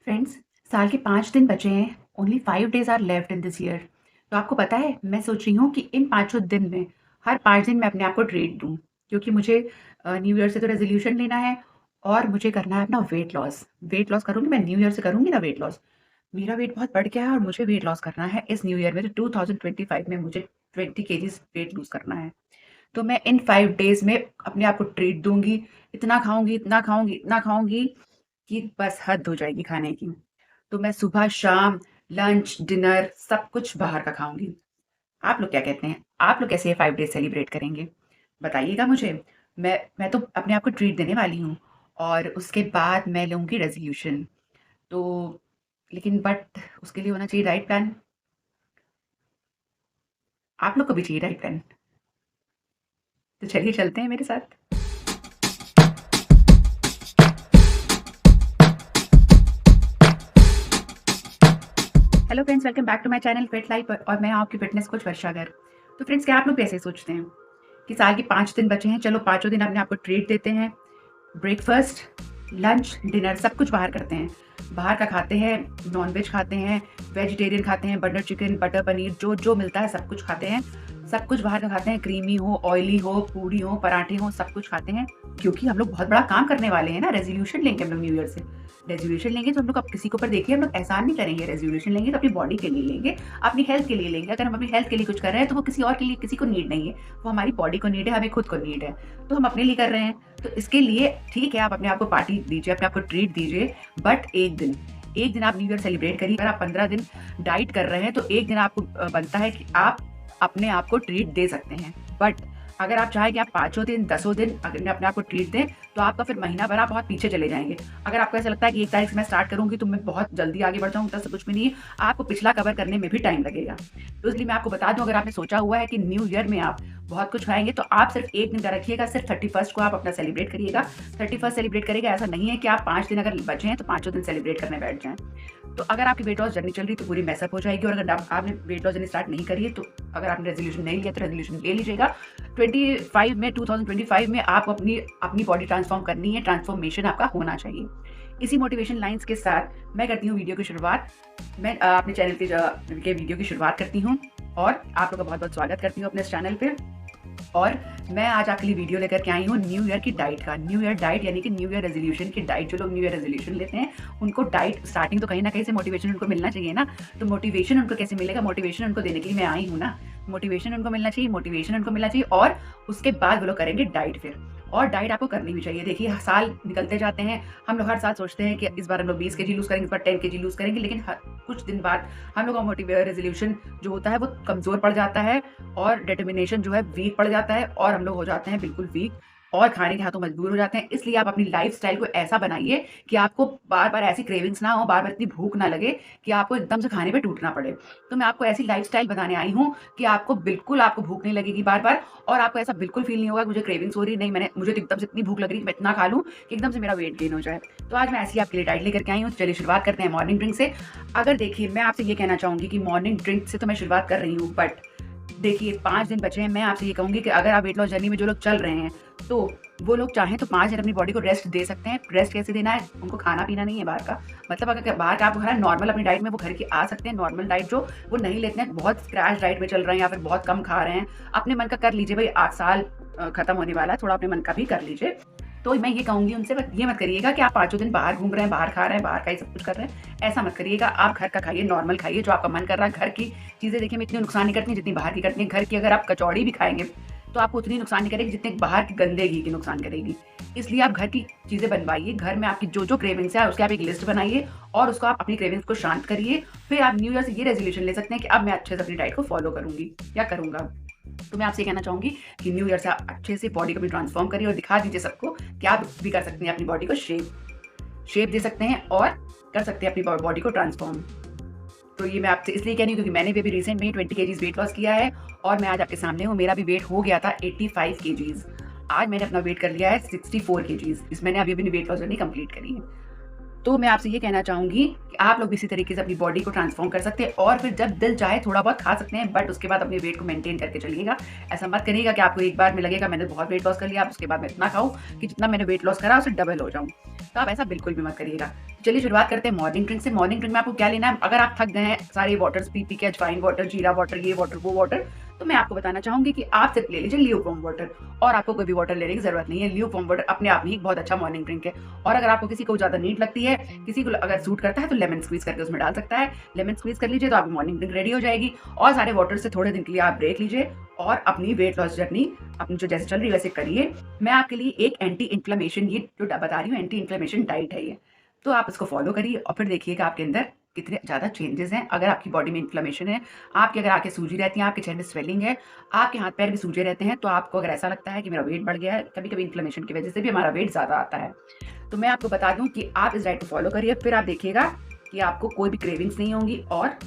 Friends, साल के 5 दिन बचे हैं। Only 5 days are left in this year. तो आपको पता है, मैं सोच रही हूँ कि इन पाँचों दिन में हर 5 दिन मैं अपने आप को ट्रीट दूँ, क्योंकि मुझे न्यू ईयर से तो रेज़ोल्यूशन लेना है और मुझे करना है अपना वेट लॉस। वेट लॉस करूँगी मैं, न्यू ईयर से करूँगी ना वेट लॉस। मेरा वेट बहुत बढ़ गया है और मुझे वेट लॉस करना है इस न्यू ईयर में, तो 2025 में मुझे 20 केजीज़ वेट लूज़ करना है। तो मैं इन 5 डेज़ में अपने आप को ट्रीट दूँगी। इतना खाऊँगी, इतना खाऊँगी, इतना खाऊँगी कि बस हद हो जाएगी खाने की। तो मैं सुबह, शाम, लंच, डिनर सब कुछ बाहर का खाऊँगी। आप लोग क्या कहते हैं? आप लोग कैसे ये 5 डेज़ सेलिब्रेट करेंगे? बताइएगा मुझे। मैं तो अपने आप को ट्रीट देने वाली हूँ और उसके बाद मैं लूँगी रेज़ोल्यूशन। तो लेकिन बट उसके लिए होना चाहिए डाइट प्लान। आप लोग को भी चाहिए डाइट प्लान। तो चलिए चलते हैं मेरे साथ। Hello friends, welcome back to my channel fit life और मैं आपकी फिटनेस कोच वर्षा गर्ग। तो फ्रेंड्स, क्या आप लोग भी ऐसे सोचते हैं कि साल के 5 दिन बचे हैं, चलो पाँचों दिन अपने आप को ट्रीट देते हैं। ब्रेकफास्ट, लंच, डिनर सब कुछ बाहर करते हैं। बाहर का खाते हैं, नॉन-वेज खाते हैं, वेजिटेरियन खाते हैं, बटर चिकन, बटर पनीर जो मिलता है सब कुछ खाते हैं। सब कुछ बाहर का खाते हैं, क्रीमी हो, ऑयली हो, पूड़ी हो, पराठे हो, सब कुछ खाते हैं। क्योंकि हम लोग बहुत बड़ा काम करने वाले हैं ना, रेज़ोल्यूशन लेंगे हम लोग न्यू ईयर से। रेज़ोल्यूशन लेंगे तो हम लोग अब किसी के ऊपर देखिए हम लोग एहसान नहीं करेंगे, रेज़ोल्यूशन लेंगे तो अपनी बॉडी के लिए लेंगे, अपनी हेल्थ के लिए लेंगे। अगर हम अपनी हेल्थ के लिए कुछ कर रहे हैं तो वो किसी और के लिए किसी को नीड नहीं है। वो हमारी बॉडी को नीड है, हमें खुद को नीड है। तो हम अपने लिए कर रहे हैं। तो इसके लिए ठीक है, आप अपने आप को पार्टी दीजिए, अपने आप को ट्रीट दीजिए, बट एक दिन आप न्यू ईयर सेलिब्रेट करिए। अगर आप 15 दिन डाइट कर रहे हैं तो एक दिन आपको बनता है कि आप अपने आप को ट्रीट दे सकते हैं। बट अगर आप चाहें कि आप पाँचों दिन, दसों दिन अगर अपने आप को ट्रीट दें, तो आपका फिर महीना भर आप बहुत पीछे चले जाएँगे। अगर आपको ऐसा लगता है कि 1 तारीख से मैं स्टार्ट करूँगी तो मैं बहुत जल्दी आगे बढ़ जाऊँगी, ऐसा कुछ भी नहीं है। आपको पिछला कवर करने में भी टाइम लगेगा। तो इसलिए मैं आपको बता दूँ, अगर आपने सोचा हुआ है कि न्यू ईयर में आप बहुत कुछ खाएँगे, तो आप सिर्फ़ 1 दिन का रखिएगा, सिर्फ़ 31st को आप अपना सेलिब्रेट करिएगा। 31st सेलिब्रेट करिएगा, ऐसा नहीं है कि आप 5 दिन अगर बचे हैं, तो पाँचों दिन सेलिब्रेट करने बैठ जाएँ। तो अगर आपकी वेट लॉस जर्नी चल रही है, तो पूरी मेस अप हो जाएगी और अगर आपने वेट लॉस जर्नी स्टार्ट नहीं करी है, तो अगर आपने रेज़ोल्यूशन नहीं लिया, तो रेज़ोल्यूशन ले लीजिएगा। 2025 में आपको अपनी अपनी बॉडी ट्रांसफ़ॉर्म करनी है, ट्रांसफ़ॉर्मेशन आपका होना चाहिए। इसी मोटिवेशन लाइन्स के साथ मैं करती हूँ वीडियो की शुरुआत। मैं अपने चैनल के वीडियो की शुरुआत करती हूँ और आप लोग का बहुत-बहुत स्वागत करती हूँ अपने इस चैनल पे। और मैं आज आपके लिए वीडियो लेकर के आई हूँ न्यू ईयर की डाइट का। न्यू ईयर डाइट यानी कि न्यू ईयर रेज़ोल्यूशन की डाइट। जो लोग न्यू ईयर रेज़ोल्यूशन लेते हैं, उनको डाइट स्टार्टिंग तो कहीं न कहीं से मोटिवेशन उनको मिलना चाहिए ना। तो मोटिवेशन उनको कैसे मिलेगा? मोटिवेशन उनको देने के लिए मैं आई हूँ ना। मोटिवेशन उनको मिलना चाहिए, मोटिवेशन उनको मिलना चाहिए और उसके बाद वो लोग करेंगे डाइट फिर। और डाइट आपको करनी भी चाहिए। देखिए, साल निकलते जाते हैं, हम लोग हर साल सोचते हैं कि इस बार हम लोग 20 केजी लूज़ करेंगे, इस बार 10 केजी लूज़ करेंगे, लेकिन कुछ दिन बाद हम लोग का रेज़ोल्यूशन जो होता है वो कमज़ोर पड़ जाता है और डिटर्मिनेशन जो है वीक पड़ जाता है और हम लोग हो जाते हैं बिल्कुल वीक और खाने के हाथों मजबूर हो जाते हैं। इसलिए आप अपनी लाइफ़स्टाइल को ऐसा बनाइए कि आपको बार-बार ऐसी क्रेविंग्स ना हो, बार-बार इतनी भूख ना लगे कि आपको एकदम से खाने पे टूटना पड़े। तो मैं आपको ऐसी लाइफ़स्टाइल बताने आई हूँ कि आपको भूख नहीं लगेगी बार-बार और आपको ऐसा बिल्कुल फ़ील नहीं होगा कि मुझे क्रेविंग्स हो रही है, नहीं मुझे तो एकदम से इतनी भूख लग रही है कि मैं इतना खा लूँ कि एकदम से मेरा वेट गेन हो जाए। तो आज मैं ऐसी आपके लिए डाइट लेकर के आई हूँ। चलिए शुरुआत करते हैं मॉर्निंग ड्रिंक से। अगर देखिए, मैं आपसे ये कहना चाहूँगी कि मॉर्निंग ड्रिंक से तो मैं शुरुआत कर रही हूँ, बट देखिए 5 दिन बचे हैं। मैं आपसे ये कहूँगी कि अगर आप वेट लॉस जर्नी में जो लोग चल रहे हैं, तो वो लोग चाहें तो 5 दिन अपनी बॉडी को रेस्ट दे सकते हैं। रेस्ट कैसे देना है? उनको खाना-पीना नहीं है बाहर का। मतलब अगर बाहर का आपको खाना है, नॉर्मल अपनी डाइट में वो घर की आ सकते हैं। नॉर्मल डाइट जो वो नहीं लेते हैं, बहुत क्रैश डाइट में चल रहे हैं या फिर बहुत कम खा रहे हैं, अपने मन का कर लीजिए भई। साल खत्म होने वाला है, थोड़ा अपने मन का भी कर लीजिए। तो मैं ये कहूँगी उनसे, बस ये मत करिएगा कि आप पाँचों दिन बाहर घूम रहे हैं, बाहर खा रहे हैं, बाहर का ही सब कुछ कर रहे हैं। ऐसा मत करिएगा। आप घर का खाइए, नॉर्मल खाइए, जो आपका मन कर रहा है। घर की चीज़ें देखिए में इतनी नुकसान नहीं करती हैं जितनी बाहर की करती हैं। घर की अगर आप कचौड़ी भी खाएँगे, तो आपको उतनी नुकसान नहीं करेगी जितने बाहर के गंदे घी की नुकसान करेगी। इसलिए आप घर की चीज़ें बनवाइए। घर में आपकी जो-जो क्रेविंग्स है, उसकी आप एक लिस्ट बनाइए और उसको आप अपनी क्रेविंग्स को शांत करिए। फिर आप न्यू ईयर से ये रेज़ोल्यूशन ले सकते हैं कि अब मैं अच्छे से अपनी डाइट को फ़ॉलो करूँगी या करूँगा। तो मैं आपसे ये कहना चाहूँगी कि न्यू ईयर से आप अच्छे से बॉडी को भी ट्रांसफ़ॉर्म करिए और दिखा दीजिए सबको कि आप भी कर सकते हैं अपनी बॉडी को शेप दे सकते हैं और कर सकते हैं अपनी बॉडी को ट्रांसफ़ॉर्म। तो ये मैं आपसे इसलिए कह रही हूँ क्योंकि मैंने भी अभी रिसेंट में ही 20 केजीज़ वेट लॉस किया है और मैं आज आपके सामने हूँ। मेरा भी वेट हो गया था 85 केजीज़। आज मैंने अपना वेट कर लिया है 64 केजीज़। मैंने अभी अपनी वेट लॉस जर्नी कंप्लीट करी है। तो मैं आपसे ये कहना चाहूँगी कि आप लोग भी इसी तरीके से अपनी बॉडी को ट्रांसफ़ॉर्म कर सकते हैं और फिर जब दिल चाहे थोड़ा बहुत खा सकते हैं, बट उसके बाद अपने वेट को मेंटेन करके चलिएगा। ऐसा मत करिएगा कि आपको एक बार में लगेगा मैंने बहुत वेट लॉस कर लिया, अब उसके बाद मैं इतना खाऊँ कि जितना मैंने वेट लॉस करा उससे डबल हो जाऊँ। तो आप ऐसा बिल्कुल भी मत करिएगा। चलिए शुरुआत करते हैं मॉर्निंग ड्रिंक से। मॉर्निंग ड्रिंक में आपको क्या लेना है, अगर आप थक गए हैं सारे वाटर्स पी पी के, अजवाइन वाटर, जीरा वाटर, ये वाटर वो वाटर, तो मैं आपको बताना चाहूंगी कि आप सिर्फ ले लीजिए ल्यूकवार्म वाटर, और आपको कोई भी वाटर लेने की जरूरत नहीं है। ल्यूकवार्म वाटर अपने आप में ही बहुत अच्छा मॉर्निंग ड्रिंक है। और अगर आपको किसी को ज्यादा नीड लगती है, किसी को अगर सूट करता है, तो लेमन स्क्वीज करके उसमें डाल सकता है। लेमन स्क्वीज कर लीजिए तो आपकी मॉर्निंग ड्रिंक रेडी हो जाएगी। और सारे वाटर से थोड़े दिन के लिए आप ब्रेक लीजिए और अपनी वेट लॉस जर्नी अपनी जो जैसे चल रही है वैसे करिए। मैं आपके लिए एक एंटी इन्फ्लेमेशन, ये जो बता रही हूँ एंटी इन्फ्लेमेशन डाइट है ये, तो आप इसको फॉलो करिए और फिर देखिएगा आपके अंदर कितने ज़्यादा चेंजेस हैं। अगर आपकी बॉडी में इन्फ्लेमेशन है, आपकी अगर आंखें सूजी रहती हैं, आपके चेहरे में स्वेलिंग है, आपके हाथ पैर भी सूजे रहते हैं, तो आपको अगर ऐसा लगता है कि मेरा वेट बढ़ गया है, कभी कभी इन्फ्लेमेशन की वजह से भी हमारा वेट ज़्यादा आता है, तो मैं आपको बता दूं कि आप इस डाइट को फॉलो करिए। फिर आप देखिएगा कि आपको कोई भी क्रेविंग्स नहीं होंगी और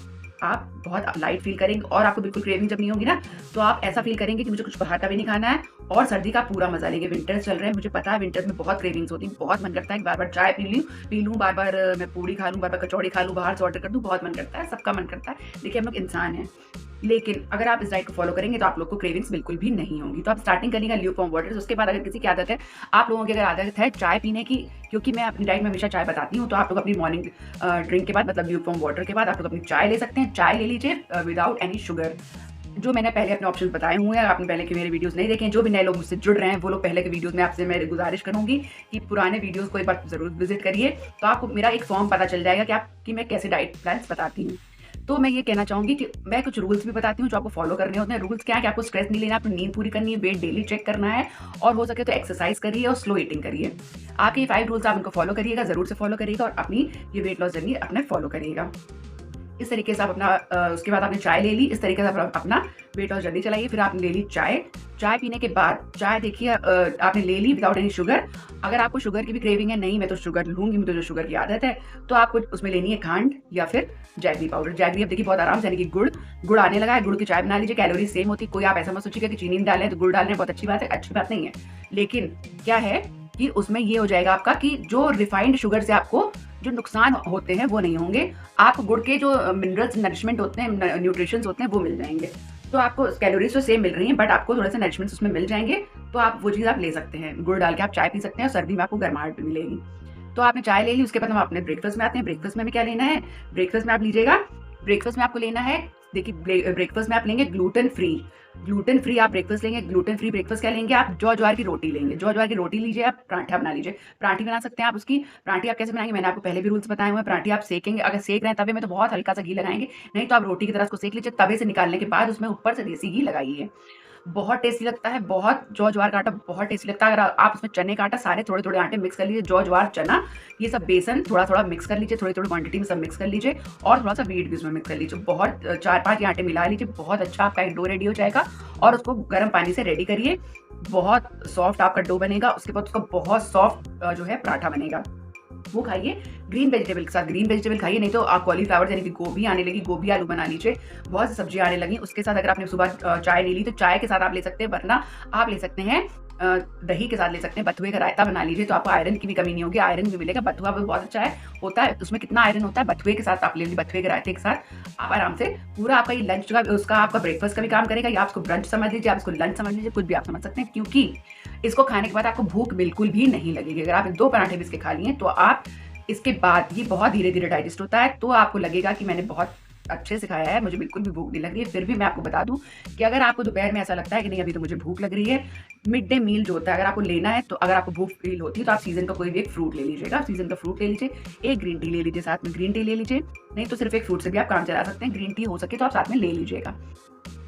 आप बहुत लाइट फील करेंगे। और आपको बिल्कुल क्रेविंग जब नहीं होगी ना, तो आप ऐसा फील करेंगे कि मुझे कुछ बाहर का भी नहीं खाना है, और सर्दी का पूरा मजा लेंगे। विंटर्स चल रहे हैं, मुझे पता है विंटर्स में बहुत क्रेविंग्स होती है, बहुत मन करता है कि बार बार चाय पी लूँ, बार बार मैं पूड़ी खा लूँ, बार बार कचौड़ी खा लूँ, बाहर से ऑर्डर कर दूँ, बहुत मन करता है, सबका मन करता है। देखिए हम लोग इंसान हैं, लेकिन अगर आप इस डाइट को फॉलो करेंगे तो आप लोग को क्रेविंग्स बिल्कुल भी नहीं होंगी। तो आप स्टार्टिंग करिएगा ल्यूकवार्म वाटर। उसके बाद अगर किसी की आदत है, आप लोगों की अगर आदत है चाय पीने की, क्योंकि मैं अपनी डाइट में हमेशा चाय बताती हूँ, तो आप लोग अपनी मॉर्निंग ड्रिंक के बाद मतलब ल्यूकवार्म वाटर के बाद आप लोग अपनी चाय ले सकते हैं। चाय ले लीजिए विदाउट एनी शुगर। जो मैंने पहले अपने ऑप्शन बताए हुए हैं, आपने पहले के मेरे वीडियोस नहीं देखे हैं, जो भी नए लोग मुझसे जुड़ रहे हैं वो लोग पहले के वीडियोस में आपसे मैं गुजारिश करूंगी कि पुराने वीडियोस को एक बार जरूर विजिट करिए, तो आपको मेरा एक फॉर्म पता चल जाएगा कि मैं कैसे डाइट प्लान बताती हूँ। तो मैं ये कहना चाहूंगी कि मैं कुछ रूल्स भी बताती हूँ जो आपको फॉलो करने होते हैं। रूल्स क्या है कि आपको स्ट्रेस नहीं लेना, आपको नींद पूरी करनी है, वेट डेली चेक करना है, और हो सके तो एक्सरसाइज करिए और स्लो ईटिंग करिए। आपके ये 5 रूल्स आप इनको फॉलो करिएगा, जरूर से फॉलो करिएगा, और अपनी ये वेट लॉस जर्नी अपने फॉलो करिएगा। इस तरीके से आप अपना उसके बाद आपने चाय ले ली, इस तरीके से आप अपना वेट लॉस जल्दी चलाइए। फिर आपने ले ली चाय। चाय पीने के बाद, चाय देखिए आपने ले ली विदाउट एनी शुगर। अगर आपको शुगर की भी क्रेविंग है, नहीं मैं तो शुगर लूंगी, मुझे तो शुगर की आदत है, तो आपको उसमें लेनी है खंड या फिर जैगरी पाउडर। जैगरी अब देखिए बहुत आराम से, यानी कि गुड़ आने लगा है, गुड़ की चाय बना लीजिए। कैलोरी सेम होती है, कोई आप ऐसा मत सोचिएगा कि चीनी डालें तो गुड़ डालने बहुत अच्छी बात है, अच्छी बात नहीं है। लेकिन क्या है कि उसमें ये हो जाएगा आपका कि जो रिफाइंड शुगर से आपको जो नुकसान होते हैं वो नहीं होंगे, आपको गुड़ के जो मिनरल्स, नरिशमेंट होते हैं, न्यूट्रिशंस होते हैं वो मिल जाएंगे। तो आपको कैलोरीज तो सेम मिल रही हैं, बट आपको थोड़े से नरिशमेंट्स उसमें मिल जाएंगे, तो आप वो चीज़ आप ले सकते हैं। गुड़ डाल के आप चाय पी सकते हैं और सर्दी में आपको गर्माहट भी मिलेगी। तो आपने चाय ले ली, उसके बाद हम अपने ब्रेकफास्ट में आते हैं। ब्रेकफास्ट में क्या लेना है, ब्रेकफास्ट में आप लीजिएगा, ब्रेकफास्ट में आपको लेना है, देखिए ब्रेकफास्ट में आप लेंगे ग्लूटेन फ्री आप ब्रेकफास्ट लेंगे। ग्लूटेन फ्री ब्रेकफास्ट क्या लेंगे आप, ज्वार की रोटी लेंगे। ज्वार की रोटी लीजिए, आप पराठा बना लीजिए, पराठी बना सकते हैं आप उसकी। पराठी आप कैसे बनाएंगे, मैंने आपको पहले भी रूल्स बताए हुए हैं। पराठी आप सेकेंगे, अगर सेक रहे हैं तवे में तो बहुत हल्का सा घी लगाएंगे, नहीं तो आप रोटी की तरह उसको सेक लीजिए। तवे से निकालने के बाद उसमें ऊपर से देसी घी लगाइए, बहुत टेस्टी लगता है। बहुत ज्वार का आटा बहुत टेस्टी लगता है। अगर आप उसमें चने का आटा सारे थोड़े थोड़े आटे मिक्स कर लीजिए, ज्वार चना ये सब बेसन थोड़ा थोड़ा मिक्स कर लीजिए, थोड़ी थोड़ी क्वांटिटी में सब मिक्स कर लीजिए, और थोड़ा सा वीट भी उसमें मिक्स कर लीजिए। बहुत 4-5 आटे मिला लीजिए, बहुत अच्छा आपका एक डो रेडी हो जाएगा। और उसको गर्म पानी से रेडी करिए, बहुत सॉफ्ट आपका डो बनेगा। उसके बाद उसका बहुत सॉफ्ट जो है पराठा बनेगा, वो खाइए ग्रीन वेजिटेबल के साथ। ग्रीन वेजिटेबल खाइए, नहीं तो आप कॉलीफ्लावर यानी कि गोभी आने लगी, गोभी आलू बना लीजिए, बहुत सी सब्जियां आने लगी। उसके साथ अगर आपने सुबह चाय ले ली तो चाय के साथ आप ले सकते हैं, वरना आप ले सकते हैं दही के साथ ले सकते हैं। बथुए का रायता बना लीजिए, तो आपको आयरन की भी कमी नहीं होगी, आयरन भी मिलेगा। बथुआ भी बहुत अच्छा है, होता है उसमें कितना आयरन होता है। बथुए के साथ आप ले लीजिए, बथुए के रायते के साथ आप आराम से पूरा आपका ये लंच का, उसका आपका ब्रेकफास्ट का भी काम करेगा, या आप उसको ब्रंच समझ लीजिए, आप इसको लंच समझ लीजिए, कुछ भी आप समझ सकते हैं, क्योंकि इसको खाने के बाद आपको भूख बिल्कुल भी नहीं लगेगी। अगर आप 2 पराठे भी इसके खा लिए तो आप इसके बाद ये बहुत धीरे धीरे डाइजेस्ट होता है, तो आपको लगेगा कि मैंने बहुत अच्छे से खाया है, मुझे बिल्कुल भी भूख नहीं लग रही है। फिर भी मैं आपको बता दूं कि अगर आपको दोपहर में ऐसा लगता है कि नहीं अभी तो मुझे भूख लग रही है, मिड डे मील जो होता है अगर आपको लेना है, तो अगर आपको भूख फील होती है तो आप सीजन का कोई भी एक फ्रूट ले लीजिएगा। सीजन का फ्रूट ले लीजिए, एक ग्रीन टी ले लीजिए, साथ में ग्रीन टी ले लीजिए, नहीं तो सिर्फ एक फ्रूट से भी आप काम चला सकते हैं। ग्रीन टी हो सके तो आप साथ में ले लीजिएगा।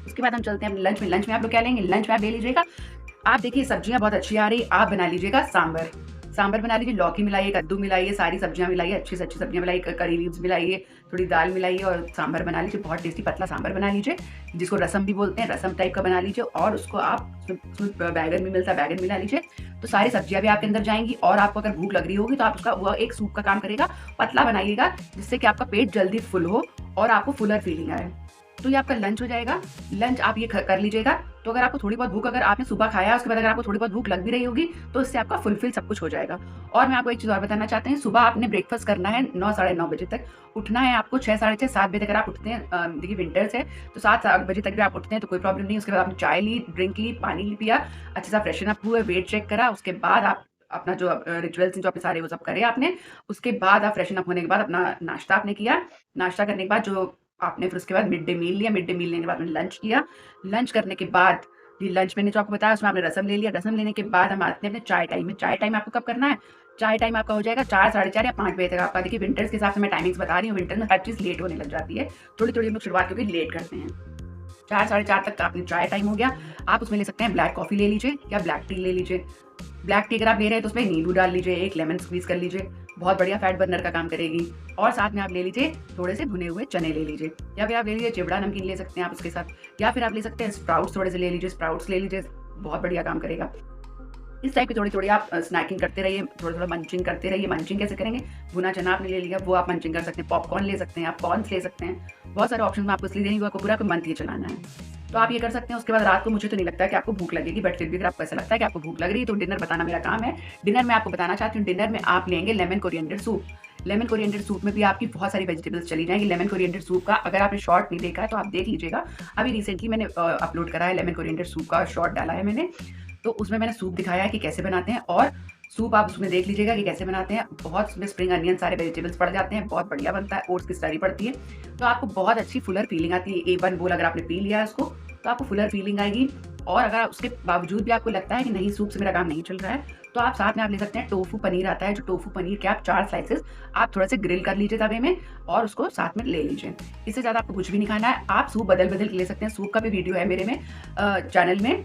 उसके बाद हम चलते हैं लंच में। लंच में आप लोग क्या लेंगे, लंच में आप ले लीजिएगा, आप देखिए सब्जियां बहुत अच्छी आ रही, आप बना लीजिएगा सांभर बना लीजिए। लौकी मिलाइए, कद्दू मिलाइए, सारी सब्जियां मिलाइए, अच्छी से अच्छी सब्जियां मिलाइए, करी लीव्स मिलाइए, थोड़ी दाल मिलाइए और सांभर बना लीजिए। बहुत टेस्टी पतला सांभर बना लीजिए, जिसको रसम भी बोलते हैं, रसम टाइप का बना लीजिए। और उसको आप उसमें बैगन भी मिलता है, बैगन मिला लीजिए, तो सारी सब्जियां भी आपके अंदर जाएंगी। और आपको अगर भूख लग रही होगी तो आप उसका वो एक सूप का काम करेगा, पतला बनाइएगा, जिससे कि आपका पेट जल्दी फुल हो और आपको फुलर फीलिंग आए। तो ये आपका लंच हो जाएगा। लंच आप ये कर लीजिएगा। तो अगर आपको थोड़ी बहुत भूख, अगर आपने सुबह खाया उसके बाद अगर आपको थोड़ी बहुत भूख लग भी रही होगी, तो इससे आपका फुलफिल सब कुछ हो जाएगा। और मैं आपको एक चीज़ और बताना चाहते हैं, सुबह आपने ब्रेकफास्ट करना है 9 साढ़े 9 बजे तक, उठना है आपको 6 साढ़े 6 7 बजे तक। अगर आप उठते हैं, देखिए विंटर्स है तो 7 बजे तक भी आप उठते हैं तो कोई प्रॉब्लम नहीं। उसके बाद आपने चाय ली, ड्रिंक ली, पानी पिया, अच्छे से फ्रेशन अप हुए, वेट चेक करा, उसके बाद आप अपना जो रिचुअल्स हैं जो आपने सारे वो सब करे आपने। उसके बाद आप फ्रेशन अप होने के बाद अपना नाश्ता आपने किया। नाश्ता करने के बाद जो आपने फिर उसके बाद मिड डे मील लिया। मिड डे मील लेने के बाद में लंच किया। लंच करने के बाद ये लंच मैंने जो आपको बताया उसमें आपने रसम ले लिया। रसम लेने के बाद हम आते हैं अपने चाय टाइम में। चाय टाइम आपको कब करना है? चाय टाइम आपका हो जाएगा 4, साढ़े 4 या 5 बजे तक आपका। देखिए विंटर्स के हिसाब से मैं टाइमिंग्स बता रही हूँ। विंटर में हर चीज़ लेट होने लग जाती है। थोड़ी-थोड़ी हम लोग शुरुआत क्योंकि लेट करते हैं। 4, साढ़े 4 तक आपने चाय टाइम हो गया। आप उसमें ले सकते हैं ब्लैक कॉफ़ी ले लीजिए या ब्लैक टी ले लीजिए। ब्लैक टी अगर आप ले रहे हैं तो उसमें नींबू डाल लीजिए, एक लेमन स्क्वीज़ कर लीजिए, बहुत बढ़िया फैट बर्नर का काम करेगी। और साथ में आप ले लीजिए थोड़े से भुने हुए चने ले लीजिए, या फिर आप ले लीजिए चिवड़ा नमकीन ले सकते हैं आप उसके साथ, या फिर आप ले सकते हैं स्प्राउट्स थोड़े से ले लीजिए, स्प्राउट्स ले लीजिए, बहुत बढ़िया काम करेगा। इस टाइप की थोड़ी-थोड़ी आप स्नैकिंग करते रहिए, थोड़ा-थोड़ा मंचिंग करते रहिए। मंचिंग कैसे करेंगे? भुना चना आपने ले लिया, वो आप मंचिंग कर सकते हैं। पॉपकॉर्न ले सकते हैं आप, कॉर्न्स ले सकते हैं। बहुत सारे ऑप्शन मैं आपको इसलिए दे रही हूँ, आपको पूरा मंथ ये चलाना है। तो आप ये कर सकते हैं। उसके बाद रात को मुझे तो नहीं लगता है कि आपको भूख लगेगी, बट फिर भी अगर आपको ऐसा लगता है कि आपको भूख लग रही है तो डिनर बताना मेरा काम है। डिनर में आपको बताना चाहती हूँ, डिनर में आप लेंगे lemon coriander soup. Lemon coriander soup में भी आपकी बहुत सारी वेजिटेबल्स चली जाएँगी। लेमन कोरिएंडर सूप का अगर आपने शॉर्ट नहीं देखा है तो आप देख लीजिएगा। अभी रिसेंटली मैंने अपलोड करा है, लेमन कोरिएंडर सूप का शॉर्ट डाला है मैंने। तो उसमें मैंने सूप दिखाया है कि कैसे बनाते हैं, और सूप आप उसमें देख लीजिएगा कि कैसे बनाते हैं। बहुत उसमें स्प्रिंग अनियन सारे वेजिटेबल्स पड़ जाते हैं, बहुत बढ़िया बनता है। ओट्स की स्लरी पड़ती है, तो आपको बहुत अच्छी फुलर फीलिंग आती है। A1 बोल अगर आपने पी लिया है उसको तो आपको फुलर फीलिंग आएगी। और अगर उसके बावजूद भी आपको लगता है कि नहीं सूप से मेरा काम नहीं चल रहा है, तो आप साथ में आप ले सकते हैं टोफू पनीर आता है। जो टोफू पनीर के आप 4 स्लाइसेस आप थोड़ा से ग्रिल कर लीजिए तवे में और उसको साथ में ले लीजिए। इससे ज़्यादा आपको कुछ भी नहीं खाना है। आप सूप बदल-बदल के ले सकते हैं। सूप का भी वीडियो है मेरे में चैनल में,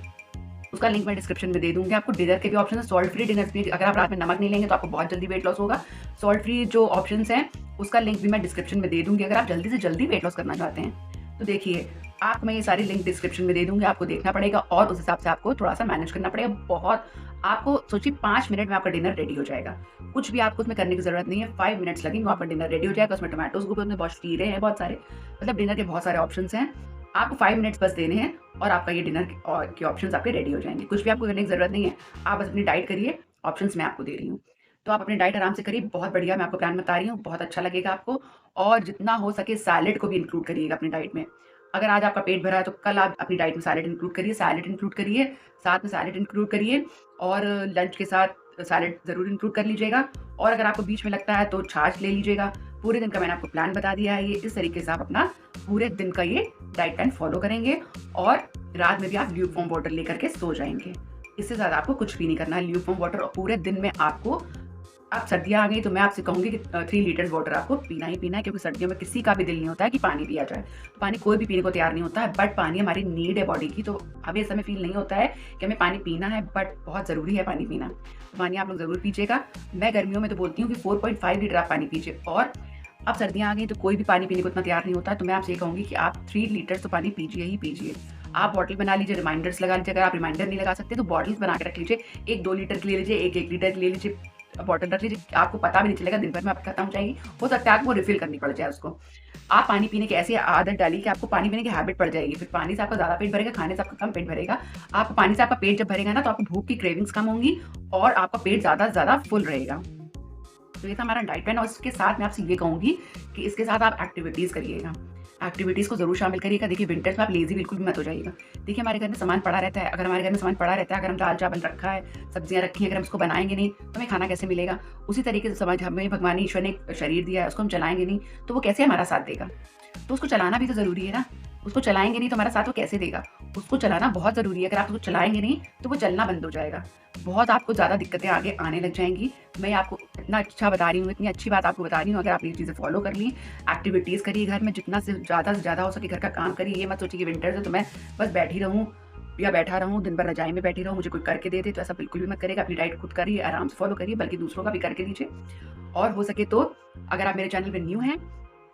उसका लिंक मैं डिस्क्रिप्शन में दे दूँगी आपको। डिनर के भी ऑप्शन है, सॉल्ट फ्री डिनर भी। अगर आप रात में नमक नहीं लेंगे तो आपको बहुत जल्दी वेट लॉस होगा। सॉल्ट फ्री जो ऑप्शंस हैं उसका लिंक भी मैं डिस्क्रिप्शन में दे दूँगी अगर आप जल्दी से जल्दी वेट लॉस करना चाहते हैं। तो देखिए, आपको मैं ये सारी लिंक डिस्क्रिप्शन में दे दूँगी, आपको देखना पड़ेगा और उस हिसाब से आपको थोड़ा-सा मैनेज करना पड़ेगा। बहुत आपको सोचिए 5 मिनट में आपका डिनर रेडी हो जाएगा। कुछ भी आपको उसमें करने की ज़रूरत नहीं है, 5 मिनट्स लगेंगे आपका डिनर रेडी हो जाएगा। उसमें टोमेटोज़ के ऊपर में बहुत खीरे हैं, बहुत सारे, मतलब डिनर के बहुत सारे ऑप्शंस हैं। आपको 5 मिनट्स बस देने हैं और आपका ये डिनर के ऑप्शंस आपके रेडी हो जाएँगे। कुछ भी आपको करने की ज़रूरत नहीं है, आप बस अपनी डाइट करिए, ऑप्शंस मैं आपको दे रही हूँ। तो आप अपनी डाइट आराम से करिए, बहुत बढ़िया मैं आपको प्लान बता रही हूँ, बहुत अच्छा लगेगा आपको। और जितना हो सके सैलेड को भी इंक्लूड करिएगा अपनी डाइट में। अगर आज आपका पेट भरा है तो कल आप अपनी डाइट में सैलेड इंक्लूड करिए, साथ में सैलेड इंक्लूड करिए, और लंच के साथ सैलेड ज़रूर इंक्लूड कर लीजिएगा। और अगर आपको बीच में लगता है तो छाछ ले लीजिएगा। पूरे दिन का मैंने आपको प्लान बता दिया है। ये इस तरीके से आप अपना पूरे दिन का ये डाइट प्लान फॉलो करेंगे और रात में भी आप ल्यूकवार्म वाटर लेकर के सो जाएँगे। इससे ज़्यादा आपको कुछ भी नहीं करना है। ल्यूकवार्म वाटर, और पूरे दिन में आपको, अब सर्दियाँ आ गई तो मैं आपसे कहूँगी कि 3 लीटर्स वाटर आपको पीना ही पीना है, क्योंकि सर्दियों में किसी का भी दिल नहीं होता है कि पानी पिया जाए। तो पानी कोई भी पीने को तैयार नहीं होता है, बट पानी हमारी नीड है बॉडी की। तो हमें इस समय फ़ील नहीं होता है कि हमें पानी पीना है, बट बहुत ज़रूरी है पानी पीना। तो पानी आप लोग ज़रूर पीजिएगा। मैं गर्मियों में तो बोलती हूँ कि 4.5 लीटर आप पानी पीजिए। और अब सर्दियाँ आ गई तो कोई भी पानी पीने को इतना तैयार नहीं होता है, तो मैं आपसे ये कहूँगी कि आप 3 लीटर्स तो पानी पीजिए ही पीजिए। आप बॉटल बना लीजिए, रिमाइंडर्स लगा लीजिए। अगर आप रिमाइंडर नहीं लगा सकते तो बॉटल्स बना के रख लीजिए। एक 2 लीटर की ले लीजिए, एक 1 लीटर की ले लीजिए, बॉटल रख लीजिए। आपको पता भी नहीं चलेगा, दिन भर में आपकी खत्म हो जाएगी। हो सकता है आपको रिफिल करनी पड़ जाए उसको। आप पानी पीने की ऐसी आदत डालिए कि आपको पानी पीने की हैबिट पड़ जाएगी। फिर पानी से आपका ज़्यादा पेट भरेगा, खाने से आपका कम पेट भरेगा। आप पानी से आपका पेट जब भरेगा ना तो आपको भूख की क्रेविंग्स कम होंगी और आपका पेट ज़्यादा से ज़्यादा फुल रहेगा। तो ये था हमारा डाइट प्लान, और इसके साथ मैं आपसे ये कहूँगी कि इसके साथ आप एक्टिविटीज़ करिएगा। एक्टिविटीज़ को ज़रूर शामिल करिएगा। देखिए विंटर्स में आप लेज़ी बिल्कुल भी मत हो जाइएगा। देखिए हमारे घर में सामान पड़ा रहता है, अगर हमारे घर में सामान पड़ा रहता है, अगर हम दाल चावल रखा है, सब्जियाँ रखी हैं, अगर हम उसको बनाएँगे नहीं तो हमें खाना कैसे मिलेगा? उसी तरीके से समझ, हमें भगवान ईश्वर ने एक शरीर दिया है, उसको हम चलाएँगे नहीं तो वो कैसे हमारा साथ देगा? तो उसको चलाना भी तो ज़रूरी है ना। उसको चलाएँगे नहीं तो हमारा साथ वो कैसे देगा? उसको चलाना बहुत ज़रूरी है। अगर आप उसको चलाएँगे नहीं तो वो चलना बंद हो जाएगा। बहुत आपको ज़्यादा दिक्कतें आगे आने लग जाएँगी। मैं आपको इतना अच्छा बता रही हूँ, इतनी अच्छी बात आपको बता रही हूँ। अगर आप ये चीज़ें फ़ॉलो कर लीं, एक्टिविटीज़ करिए घर में, जितना से ज़्यादा हो सके घर का काम करिए। ये मत सोचिए कि विंटर्स है तो मैं बस बैठी रहूँ या बैठा रहूँ, दिन भर रज़ाई में बैठी रहूँ, मुझे कोई करके दे दे, तो ऐसा बिल्कुल भी मत करिएगा। अपनी डाइट खुद करिए, आराम से फ़ॉलो करिए, बल्कि दूसरों का भी करके दीजिए। और हो सके तो अगर आप मेरे चैनल पे न्यू हैं,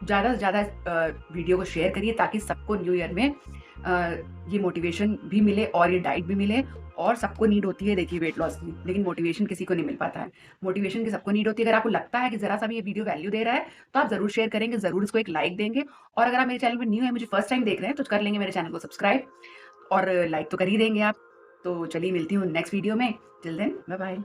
ज़्यादा से ज़्यादा वीडियो को शेयर करिए ताकि सबको न्यू ईयर में ये मोटिवेशन भी मिले और ये डाइट भी मिले। और सबको नीड होती है देखिए वेट लॉस की, लेकिन मोटिवेशन किसी को नहीं मिल पाता है। मोटिवेशन की सबको नीड होती है। अगर आपको लगता है कि ज़रा सा भी ये वीडियो वैल्यू दे रहा है तो आप ज़रूर शेयर करेंगे, ज़रूर इसको एक लाइक देंगे। और अगर आप मेरे चैनल पे न्यू है, मुझे फर्स्ट टाइम देख रहे हैं, तो कर लेंगे मेरे चैनल को सब्सक्राइब, और लाइक तो कर ही देंगे आप। तो चलिए मिलती हूँ नेक्स्ट वीडियो में। Till then bye bye.